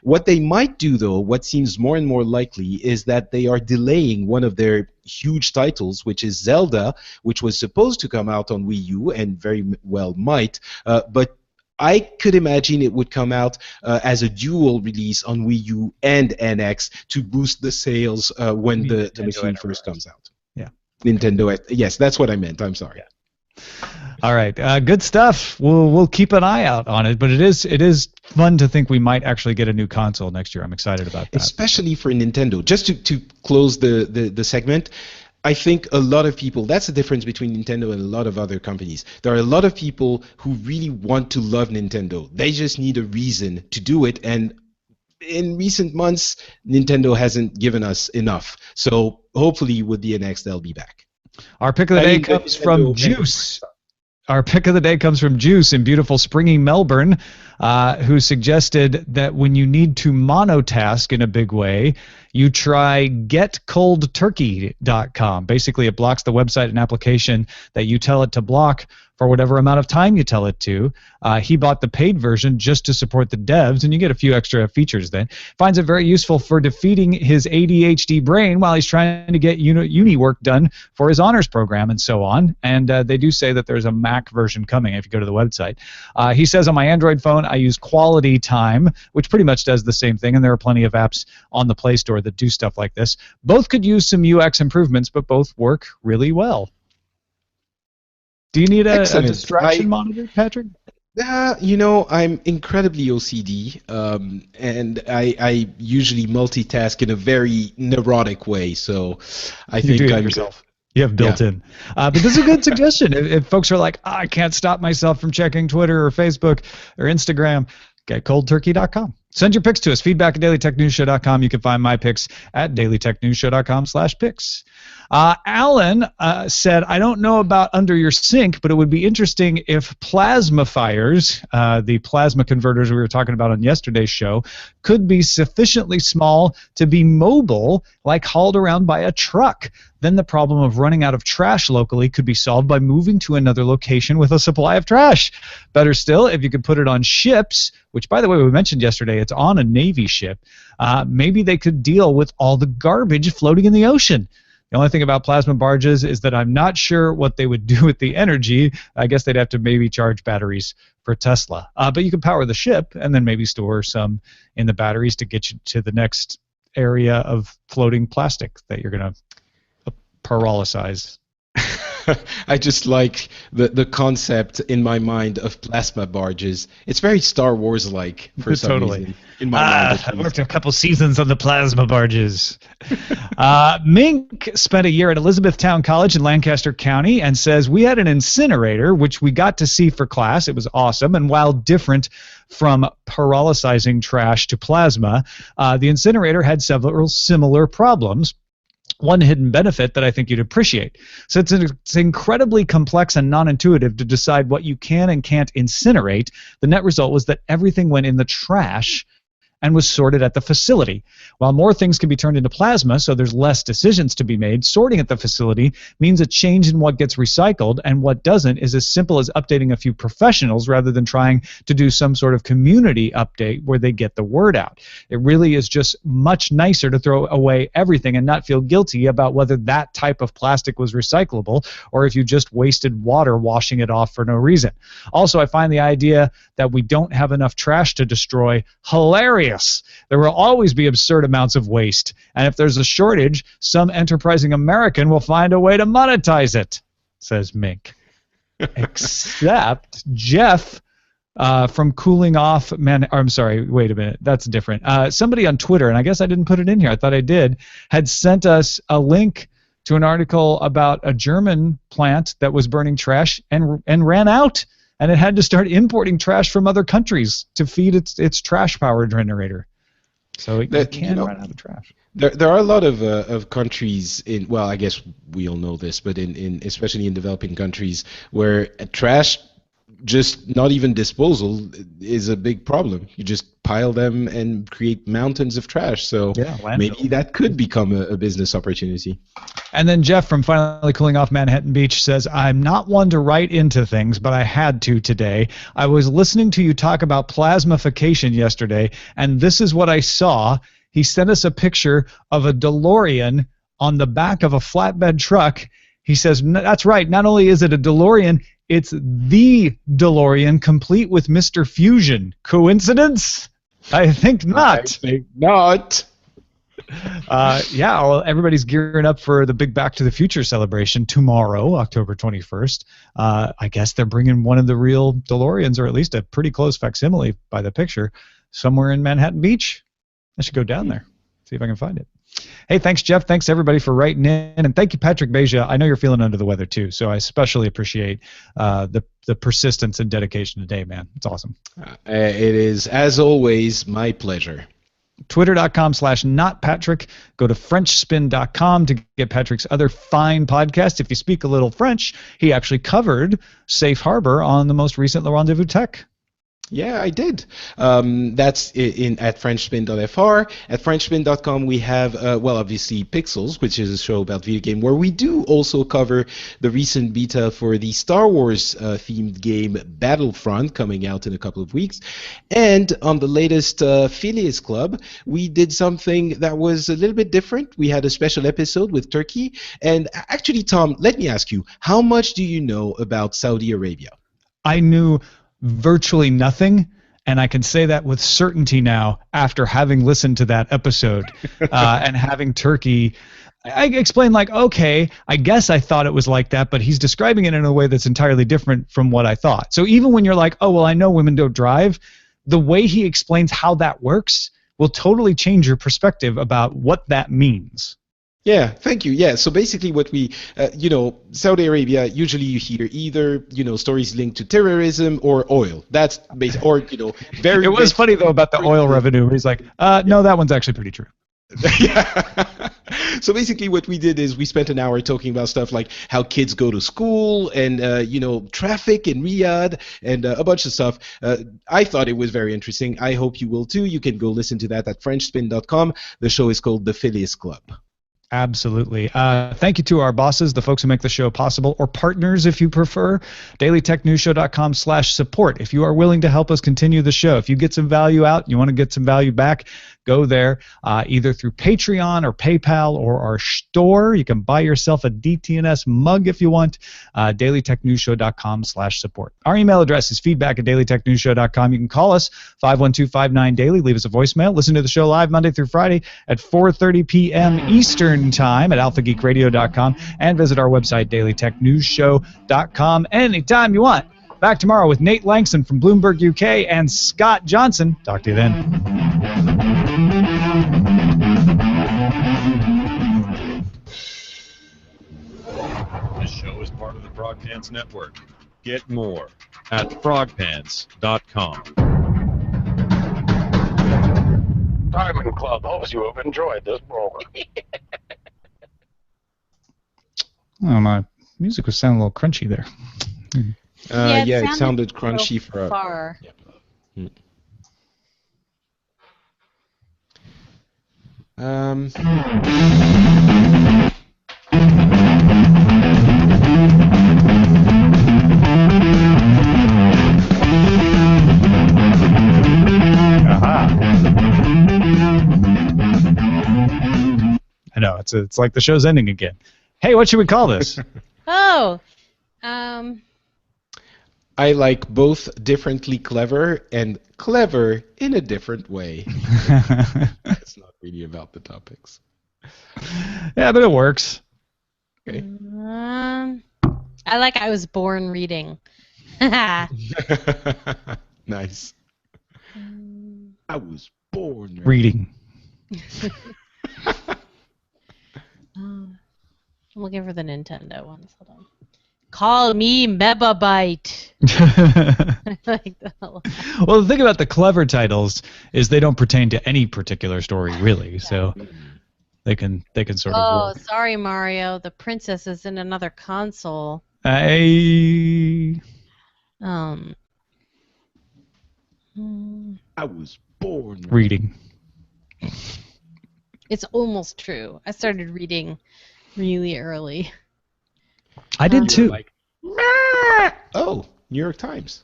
What they might do, though, what seems more and more likely, is that they are delaying one of their huge titles, which is Zelda, which was supposed to come out on Wii U and very well might, but I could imagine it would come out as a dual release on Wii U and NX to boost the sales when the machine first comes out. Yeah. Nintendo. Yes, that's what I meant. I'm sorry. Yeah. All right, good stuff. We'll keep an eye out on it, but it is fun to think we might actually get a new console next year. I'm excited about that. Especially for Nintendo. Just to close the segment, I think a lot of people, that's the difference between Nintendo and a lot of other companies. There are a lot of people who really want to love Nintendo. They just need a reason to do it, and in recent months, Nintendo hasn't given us enough. So hopefully with the NX, they'll be back. Our pick of the day comes from Juice. Our pick of the day comes from Juice in beautiful springy Melbourne, who suggested that when you need to monotask in a big way, you try getcoldturkey.com. Basically, it blocks the website and application that you tell it to block for whatever amount of time you tell it to. He bought the paid version just to support the devs, and you get a few extra features then. Finds it very useful for defeating his ADHD brain while he's trying to get uni work done for his honors program and so on. And they do say that there's a Mac version coming if you go to the website. He says, on my Android phone, I use Quality Time, which pretty much does the same thing, and there are plenty of apps on the Play Store that do stuff like this. Both could use some UX improvements, but both work really well. Do you need a distraction monitor, Patrick? I'm incredibly OCD, and I usually multitask in a very neurotic way. So I think I'm yourself. You have built-in. But this is a good suggestion. If folks are like, I can't stop myself from checking Twitter or Facebook or Instagram, get coldturkey.com. Send your picks to us. Feedback at dailytechnewsshow.com. You can find my picks at dailytechnewsshow.com/picks. Alan said, I don't know about under your sink, but it would be interesting if plasmafires, the plasma converters we were talking about on yesterday's show, could be sufficiently small to be mobile, like hauled around by a truck. Then the problem of running out of trash locally could be solved by moving to another location with a supply of trash. Better still, if you could put it on ships, which, by the way, we mentioned yesterday, it's on a Navy ship, maybe they could deal with all the garbage floating in the ocean. The only thing about plasma barges is that I'm not sure what they would do with the energy. I guess they'd have to maybe charge batteries for Tesla. But you could power the ship and then maybe store some in the batteries to get you to the next area of floating plastic that you're going to pyrolysize. I just like the concept in my mind of plasma barges. It's very Star Wars-like for some Totally. reason. In my mind, I worked a couple seasons on the plasma barges. Mink spent a year at Elizabethtown College in Lancaster County and says, we had an incinerator, which we got to see for class. It was awesome. And while different from pyrolyzing trash to plasma, the incinerator had several similar problems. One hidden benefit that I think you'd appreciate. So it's incredibly complex and non-intuitive to decide what you can and can't incinerate. The net result was that everything went in the trash and was sorted at the facility. While more things can be turned into plasma, so there's less decisions to be made, sorting at the facility means a change in what gets recycled, and what doesn't is as simple as updating a few professionals rather than trying to do some sort of community update where they get the word out. It really is just much nicer to throw away everything and not feel guilty about whether that type of plastic was recyclable or if you just wasted water washing it off for no reason. Also, I find the idea that we don't have enough trash to destroy hilarious. There will always be absurd amounts of waste, and if there's a shortage, some enterprising American will find a way to monetize it, says Mink. Except Jeff from Cooling Off I'm sorry, wait a minute, that's different. Somebody on Twitter, and I guess I didn't put it in here, I thought I did, had sent us a link to an article about a German plant that was burning trash and ran out. And it had to start importing trash from other countries to feed its trash power generator. So it can run out of trash. There are a lot of countries in, well, I guess we all know this, but in especially in developing countries where trash, just not even disposal, is a big problem. You just pile them and create mountains of trash. So maybe that could become a business opportunity. And then Jeff from Finally Cooling Off Manhattan Beach says, I'm not one to write into things, but I had to today. I was listening to you talk about plasmification yesterday, and this is what I saw. He sent us a picture of a DeLorean on the back of a flatbed truck. He says, that's right, not only is it a DeLorean, it's the DeLorean, complete with Mr. Fusion. Coincidence? I think not. I think not. Yeah, well, everybody's gearing up for the big Back to the Future celebration tomorrow, October 21st. I guess they're bringing one of the real DeLoreans, or at least a pretty close facsimile by the picture, somewhere in Manhattan Beach. I should go down there, see if I can find it. Hey, thanks, Jeff. Thanks, everybody, for writing in. And thank you, Patrick Beja. I know you're feeling under the weather, too, so I especially appreciate the persistence and dedication today, man. It's awesome. It is, as always, my pleasure. Twitter.com/notpatrick. Go to FrenchSpin.com to get Patrick's other fine podcasts. If you speak a little French, he actually covered Safe Harbor on the most recent Le Rendezvous Tech. Yeah, I did. That's at FrenchSpin.fr. At FrenchSpin.com, we have, obviously, Pixels, which is a show about video game, where we do also cover the recent beta for the Star Wars themed game Battlefront, coming out in a couple of weeks. And on the latest Phileas Club, we did something that was a little bit different. We had a special episode with Turkey. And actually, Tom, let me ask you, how much do you know about Saudi Arabia? I knew virtually nothing, and I can say that with certainty now after having listened to that episode and having Turkey. I explained, like, okay, I guess I thought it was like that, but he's describing it in a way that's entirely different from what I thought. So even when you're like, oh, well, I know women don't drive, the way he explains how that works will totally change your perspective about what that means. Yeah, thank you. Yeah, so basically what we, Saudi Arabia, usually you hear either, stories linked to terrorism or oil. That's basically, or, very... It was funny, though, about the oil revenue. He's like, no, that one's actually pretty true. Yeah. So basically what we did is we spent an hour talking about stuff like how kids go to school and, traffic in Riyadh and a bunch of stuff. I thought it was very interesting. I hope you will, too. You can go listen to that at FrenchSpin.com. The show is called The Phileas Club. Absolutely. Thank you to our bosses, the folks who make the show possible, or partners if you prefer. DailyTechNewsShow.com/support. If you are willing to help us continue the show, if you get some value out, you want to get some value back, go there either through Patreon or PayPal or our store. You can buy yourself a DTNS mug if you want. DailyTechNewsShow.com/support. Our email address is feedback@DailyTechNewsShow.com. You can call us 512-59-DAILY. Leave us a voicemail. Listen to the show live Monday through Friday at 4:30 p.m. Eastern Eastern Time at alphageekradio.com and visit our website, dailytechnewsshow.com, anytime you want. Back tomorrow with Nate Langston from Bloomberg UK and Scott Johnson. Talk to you then. This show is part of the Frog Pants Network. Get more at frogpants.com. Diamond Club hopes you have enjoyed this program. Oh, my music was sounding a little crunchy there. It sounded crunchy for far. Yeah. I know, it's like the show's ending again. Hey, what should we call this? I like both differently clever and clever in a different way. It's not really about the topics. Yeah, but it works. Okay. I like I was born reading. Nice. I was born reading. I'm looking for the Nintendo ones. Hold on. Call me Megabyte. I like that a lot. Well, the thing about the clever titles is they don't pertain to any particular story, really. Yeah. So they can sort of. Oh, sorry, Mario. The princess is in another console. I was born reading. It's almost true. I started reading really early. I did too. Like, oh, New York Times.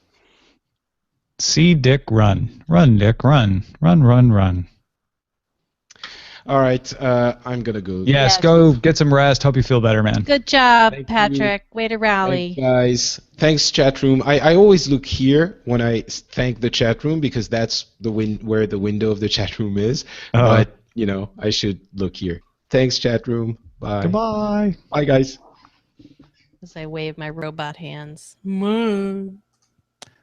See Dick run. Run, Dick, run. Run, run, run. All right, I'm going to go. Yes, go get some rest. Hope you feel better, man. Good job, Thank Patrick. you. Way to rally. Thanks, guys. Thanks, chat room. I always look here when I thank the chat room because that's where the window of the chat room is. But, I should look here. Thanks, chat room. Bye. Goodbye. Bye, guys. As I wave my robot hands.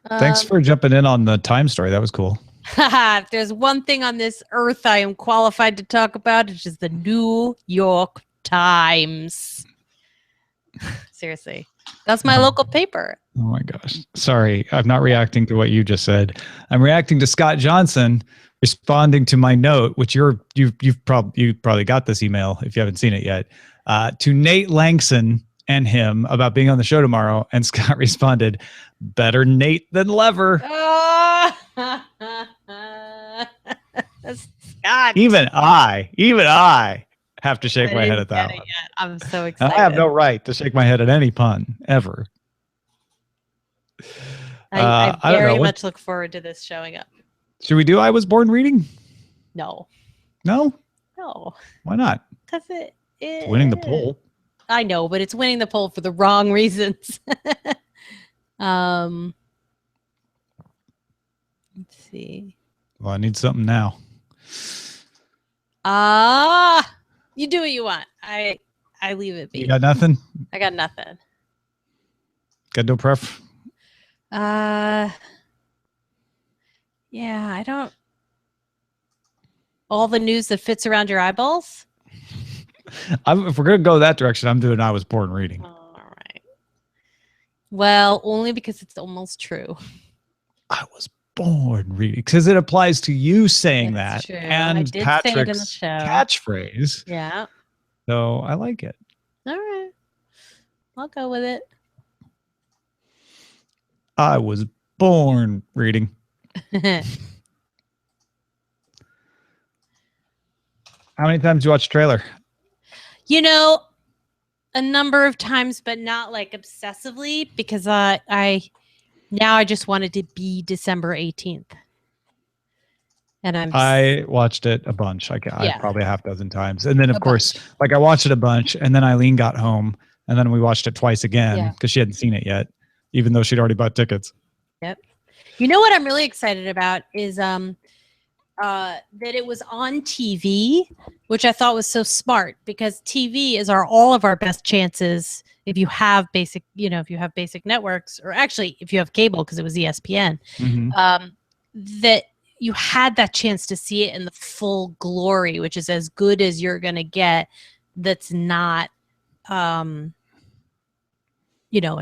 Thanks for jumping in on the time story. That was cool. If there's one thing on this earth I am qualified to talk about, it's just the New York Times. Seriously. That's my local paper. Oh my gosh. Sorry, I'm not reacting to what you just said. I'm reacting to Scott Johnson responding to my note, which you've probably got this email if you haven't seen it yet, to Nate Langston and him about being on the show tomorrow, and Scott responded, "Better Nate than Lever." Scott. Even I have to shake my head at that one. I'm so excited. I have no right to shake my head at any pun ever. I very much look forward to this showing up. Should we do I Was Born reading? No. No? No. Why not? Because it's winning the poll. I know, but it's winning the poll for the wrong reasons. Let's see. Well, I need something now. You do what you want. I leave it be. You got nothing? I got nothing. Got no pref? Yeah, I don't. All the news that fits around your eyeballs? If we're going to go that direction, I'm doing I Was Born reading. All right. Well, only because it's almost true. I was born reading. Because it applies to you saying That's that. True. And I did Patrick's say it in the show. catchphrase. Yeah. So I like it. All right. I'll go with it. I was born reading. How many times did you watch the trailer? A number of times, but not like obsessively, because I just wanted to be December 18th. And I watched it a bunch. I probably a half dozen times. And then, of course, I watched it a bunch, and then Eileen got home, and then we watched it twice again because she hadn't seen it yet, even though she'd already bought tickets. Yep. You know what I'm really excited about is that it was on TV, which I thought was so smart because TV is all of our best chances if you have basic, if you have basic networks, or actually if you have cable, because it was ESPN, that you had that chance to see it in the full glory, which is as good as you're going to get. That's not, in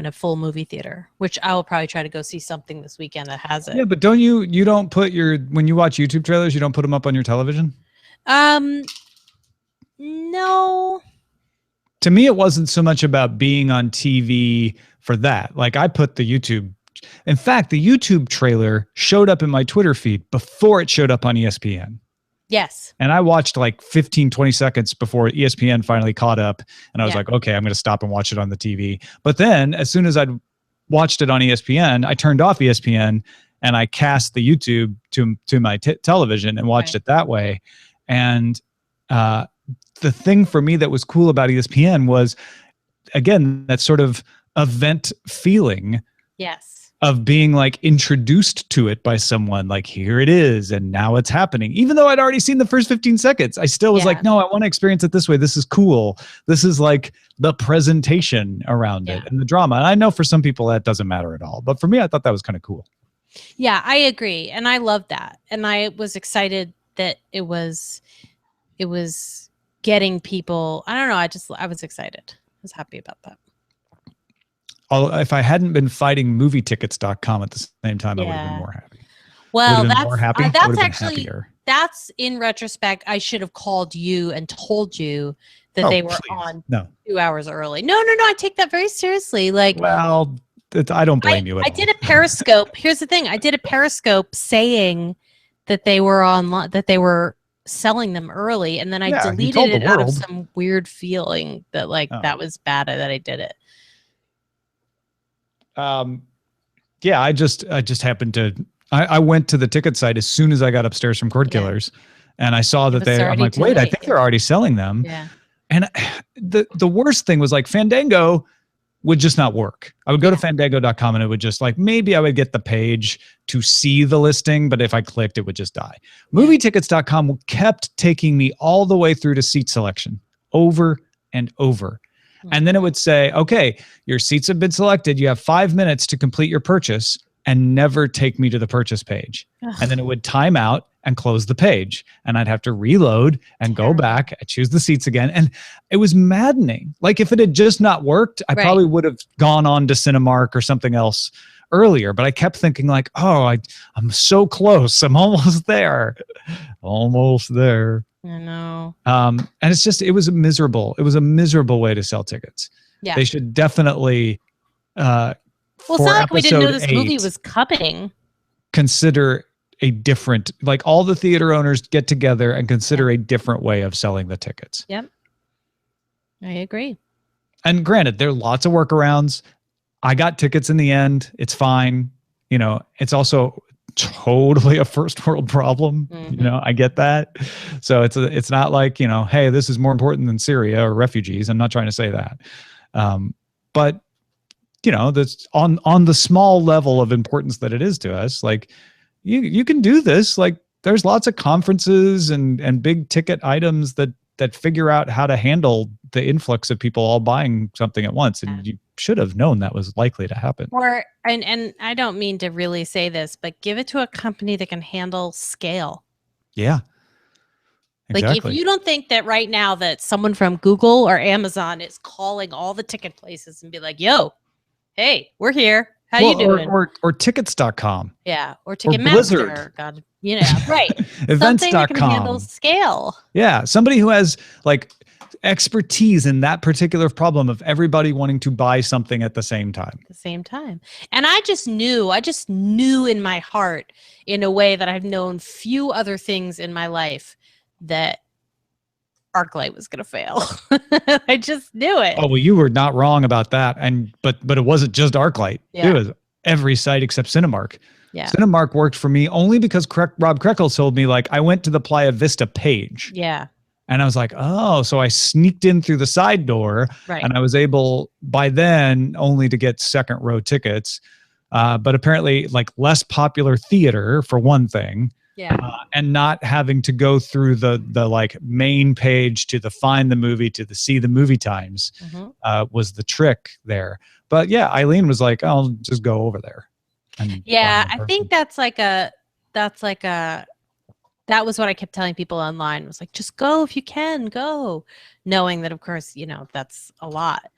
a full movie theater, which I will probably try to go see something this weekend that has it. Yeah, but don't you don't put when you watch YouTube trailers, you don't put them up on your television? No. To me, it wasn't so much about being on TV for that. Like I put the YouTube. In fact, the YouTube trailer showed up in my Twitter feed before it showed up on ESPN. Yes. And I watched like 15, 20 seconds before ESPN finally caught up. And I was like, okay, I'm going to stop and watch it on the TV. But then as soon as I'd watched it on ESPN, I turned off ESPN and I cast the YouTube to my television and watched it that way. And the thing for me that was cool about ESPN was, again, that sort of event feeling. Yes. Of being like introduced to it by someone, like here it is and now it's happening. Even though I'd already seen the first 15 seconds, I still was like, no, I want to experience it this way. This is cool. This is like the presentation around it and the drama. And I know for some people that doesn't matter at all, but for me, I thought that was kind of cool. Yeah, I agree. And I loved that. And I was excited that it was getting people. I don't know. I was excited. I was happy about that. If I hadn't been fighting movietickets.com at the same time, I would have been more happy. Well, that's in retrospect. I should have called you and told you that they were on 2 hours early. No. I take that very seriously. Like, well, I don't blame you at all. I did a Periscope. Here's the thing. I did a Periscope saying that they were that they were selling them early. And then I deleted it out of some weird feeling that that was bad that I did it. I just happened to, I went to the ticket site as soon as I got upstairs from Cord Killers and I saw that I'm like, wait, I think they're already selling them. Yeah. And the worst thing was like Fandango would just not work. I would go to fandango.com and it would just like, maybe I would get the page to see the listing, but if I clicked, it would just die. Movietickets.com kept taking me all the way through to seat selection over and over. And then it would say, okay, your seats have been selected. You have 5 minutes to complete your purchase, and never take me to the purchase page. And then it would time out and close the page. And I'd have to reload and go back and choose the seats again. And it was maddening. Like if it had just not worked, I probably would have gone on to Cinemark or something else earlier. But I kept thinking like, oh, I'm so close. I'm almost there. Almost there. I know. And it's just, it was a miserable way to sell tickets. Yeah. They should definitely, well, it's not like we didn't know this movie was coming. Consider a different, like all the theater owners get together and consider a different way of selling the tickets. Yep. I agree. And granted, there are lots of workarounds. I got tickets in the end. It's fine. It's also totally a first world problem. I get that. So it's not like, hey, this is more important than Syria or refugees. I'm not trying to say that. But that's on the small level of importance that it is to us. Like you can do this. Like there's lots of conferences and big ticket items that figure out how to handle the influx of people all buying something at once. And you should have known that was likely to happen. And I don't mean to really say this, but give it to a company that can handle scale. Yeah. Exactly. Like if you don't think that right now that someone from Google or Amazon is calling all the ticket places and be like, yo, hey, we're here. How you doing? Or tickets.com. Yeah. Or Ticketmaster. God, right. Events.com. Something that can handle scale. Yeah. Somebody who has like expertise in that particular problem of everybody wanting to buy something at the same time. And I just knew in my heart, in a way that I've known few other things in my life, that ArcLight was going to fail. I just knew it. Oh, well, you were not wrong about that. But it wasn't just ArcLight. Yeah. It was every site except Cinemark. Yeah. Cinemark worked for me only because Rob Krekel told me, like, I went to the Playa Vista page. Yeah. And I was like, oh, so I sneaked in through the side door. Right. And I was able, by then, only to get second row tickets. But apparently, like, less popular theater, for one thing. Yeah. And not having to go through the like main page to the find the movie to the see the movie times was the trick there. But yeah, Eileen was like, I'll just go over there. And yeah, I think that was what I kept telling people online, was like, just go if you can, go, knowing that of course, that's a lot.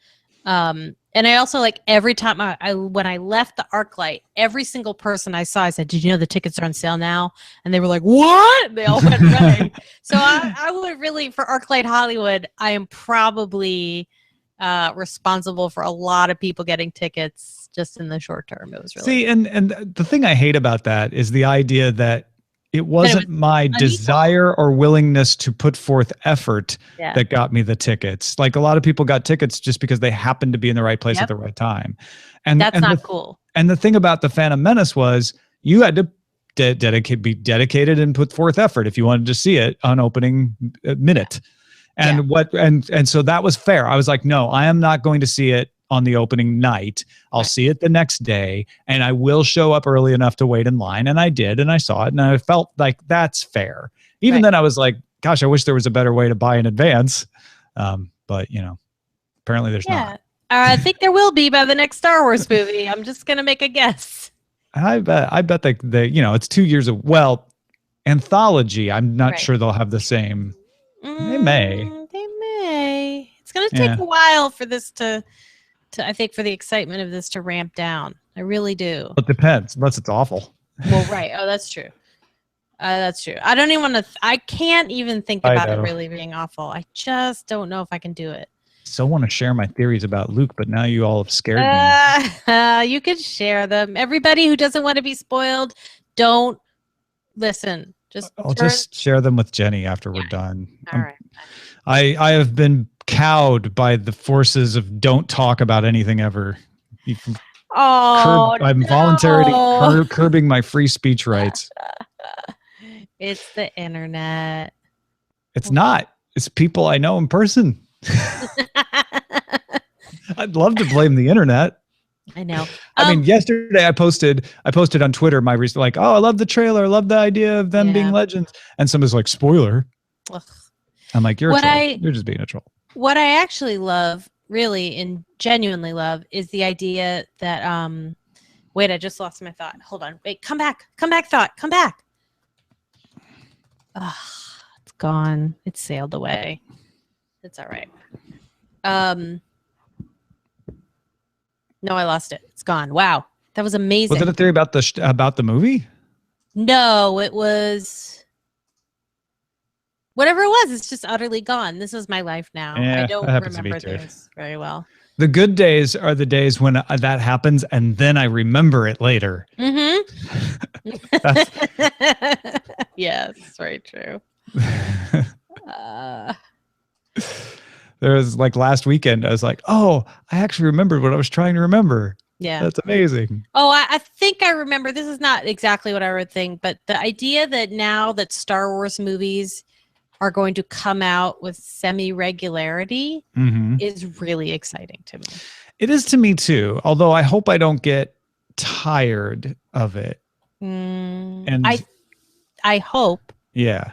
And I also, like, every time when I left the ArcLight, every single person I saw, I said, did you know the tickets are on sale now? And they were like, what? They all went running. So I would really, for ArcLight Hollywood, I am probably responsible for a lot of people getting tickets just in the short term. It was really See, and the thing I hate about that is the idea that it wasn't my desire or willingness to put forth effort that got me the tickets. Like, a lot of people got tickets just because they happened to be in the right place at the right time. And that's not cool. And the thing about the Phantom Menace was you had to be dedicated and put forth effort if you wanted to see it on opening minute. And so that was fair. I was like, no, I am not going to see it on the opening night. I'll see it the next day, and I will show up early enough to wait in line. And I did, and I saw it, and I felt like that's fair. Even then, I was like, gosh, I wish there was a better way to buy in advance. But apparently there's not. I think there will be by the next Star Wars movie. I'm just gonna make a guess. I bet they it's 2 years of anthology. I'm not sure they'll have the same. They may. It's gonna take a while for this to I think, for the excitement of this to ramp down. I really do. It depends, unless it's awful. Well, right. Oh, that's true. That's true. I don't even want to. I can't even think about it really being awful. I just don't know if I can do it. So want to share my theories about Luke, but now you all have scared me. You could share them. Everybody who doesn't want to be spoiled, don't listen. I'll just share them with Jenny after we're done. All right. I have been cowed by the forces of don't talk about anything ever. I'm voluntarily curbing my free speech rights. It's the internet. It's not. It's people I know in person. I'd love to blame the internet. I know. I mean, yesterday I posted on Twitter my recent, like, oh, I love the trailer. I love the idea of them being legends. And somebody's like, spoiler. Ugh. I'm like, you're a troll. You're just being a troll. What I actually love, really and genuinely love, is the idea that wait, I just lost my thought. Hold on. Wait, come back. Come back, thought. Come back. It's gone. It sailed away. It's all right. No, I lost it. It's gone. Wow. That was amazing. Was it a theory about the movie? No, it was whatever it was. It's just utterly gone. This is my life now. Yeah, I don't remember things very well. The good days are the days when that happens, and then I remember it later. Yes, very true. There was, like, last weekend, I was like, oh, I actually remembered what I was trying to remember. Yeah. That's amazing. Oh, I think I remember. This is not exactly what I would think, but the idea that now that Star Wars movies are going to come out with semi-regularity is really exciting to me. It is to me too, although I hope I don't get tired of it. And I hope. Yeah.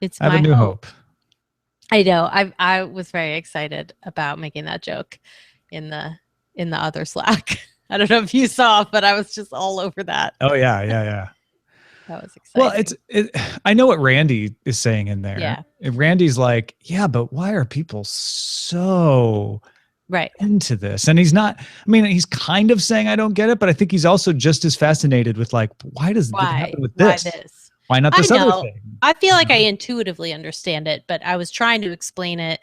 It's I have a new hope. I know. I was very excited about making that joke in the other Slack. I don't know if you saw, but I was just all over that. Oh yeah. That was exciting. Well, I know what Randy is saying in there. Yeah. Randy's like, yeah, but why are people so into this? And he's not. I mean, he's kind of saying I don't get it, but I think he's also just as fascinated with, like, why does it happen with this? Why not this other thing? I feel like I intuitively understand it, but I was trying to explain it.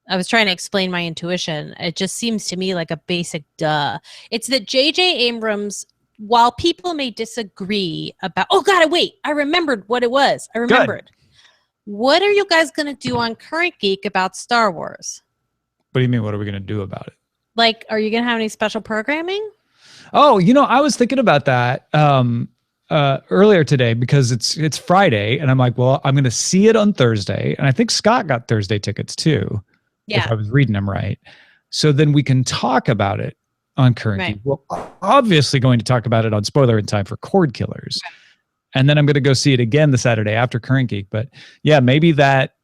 I was trying to explain my intuition. It just seems to me like a basic duh. It's that J.J. Abrams, while people may disagree about... Oh, God, wait. I remembered what it was. I remembered. Good. What are you guys going to do on Current Geek about Star Wars? What do you mean, what are we going to do about it? Like, are you going to have any special programming? Oh, I was thinking about that earlier today because it's Friday, and I'm like, well, I'm going to see it on Thursday, and I think Scott got Thursday tickets too. Yeah. If I was reading them right. So then we can talk about it on Current Geek. We're obviously going to talk about it on Spoiler in Time for Cord Killers. and then I'm going to go see it again the Saturday after Current Geek. But yeah, maybe that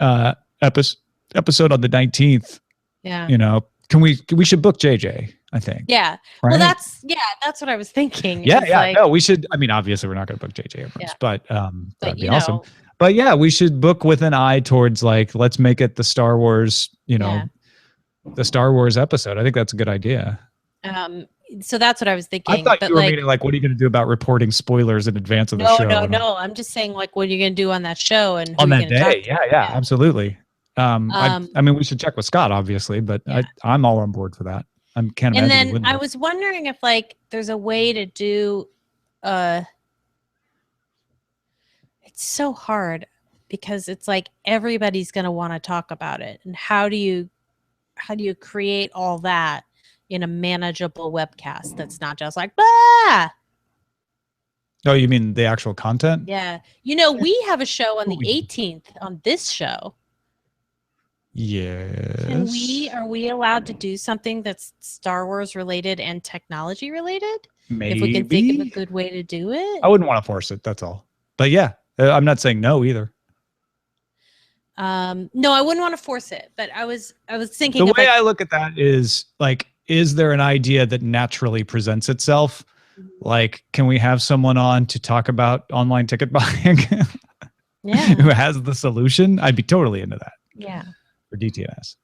episode on the 19th. Yeah. You know, we should book JJ. I think. Yeah. Right? Well, that's what I was thinking. Yeah, is yeah. like, No, we should. I mean, obviously, we're not going to book JJ Abrams, Yeah. but that'd be you awesome. know, But yeah, we should book with an eye towards like, let's make it the Star Wars, the Star Wars episode. I think that's a good idea. so that's what I was thinking. I thought but you were like, meaning like, what are you going to do about reporting spoilers in advance of the show? No. I'm just saying, like, what are you going to do on that show and who On are you that gonna talk day. to? Yeah, absolutely. I mean, we should check with Scott, obviously, but Yeah. I'm all on board for that. I can't imagine. And he then wouldn't I be. was wondering if like there's a way to do it's so hard because it's like everybody's going to want to talk about it, and how do you create all that in a manageable webcast that's not just like bah! Oh, you mean the actual content? Yeah. You know, we have a show on the Ooh. 18th on this show. Yes. Are we allowed to do something that's Star Wars related and technology related? Maybe. If we can think of a good way to do it. I wouldn't want to force it. That's all. But yeah, I'm not saying no either. No, I wouldn't want to force it, but I was thinking The of way like, I look at that is like, is there an idea that naturally presents itself? Like, can we have someone on to talk about online ticket buying yeah, who has the solution? I'd be totally into that yeah. for DTNS.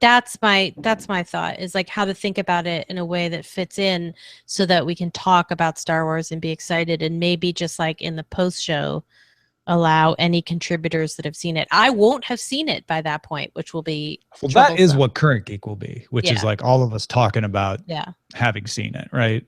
That's my thought, is like how to think about it in a way that fits in so that we can talk about Star Wars and be excited, and maybe just like in the post show allow any contributors that have seen it. I won't have seen it by that point, which will be Well, that is troublesome. what Current Geek will be, which is Yeah. like all of us talking about Yeah. having seen it, right?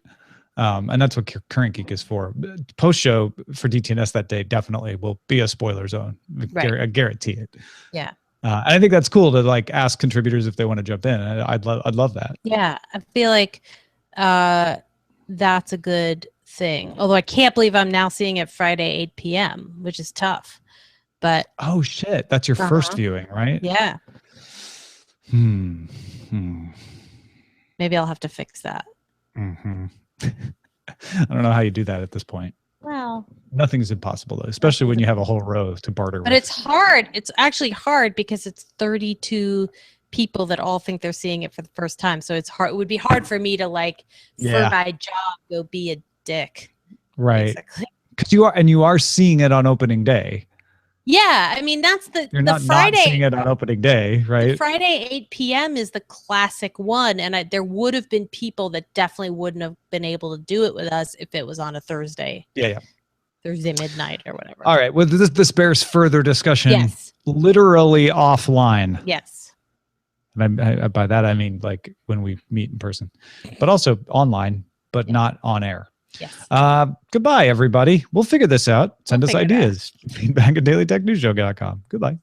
And that's what Current Geek is for. Post show for DTNS that day definitely will be a spoiler zone. Right. I guarantee it. Yeah. And I think that's cool to like ask contributors if they want to jump in. I'd love that. Yeah, I feel like that's a good thing. Although I can't believe I'm now seeing it Friday 8 p.m., which is tough. But Oh shit, that's your first viewing, right? yeah, Hmm. maybe I'll have to fix that. Mm-hmm. I don't know how you do that at this point. Well, Nothing's impossible though, especially when you have a whole row to barter but with. it's hard. It's actually hard because it's 32 people that all think they're seeing it for the first time. So it's hard. It would be hard for me to like, Yeah. for my job, go be a dick. Right. Basically. Because you are seeing it on opening day. Yeah, I mean that's the You're the not Friday. seeing it on opening day, The right? Friday 8 p.m. is the classic one, and there would have been people that definitely wouldn't have been able to do it with us if it was on a Thursday. Yeah. Thursday midnight or whatever. All right. Well, this bears further discussion. Yes. Literally offline. Yes. And by that I mean like when we meet in person, but also online, but not on air. Yes. Goodbye, everybody. We'll figure this out. Send We'll us figure it out. ideas. Feedback at dailytechnewsshow.com. Goodbye.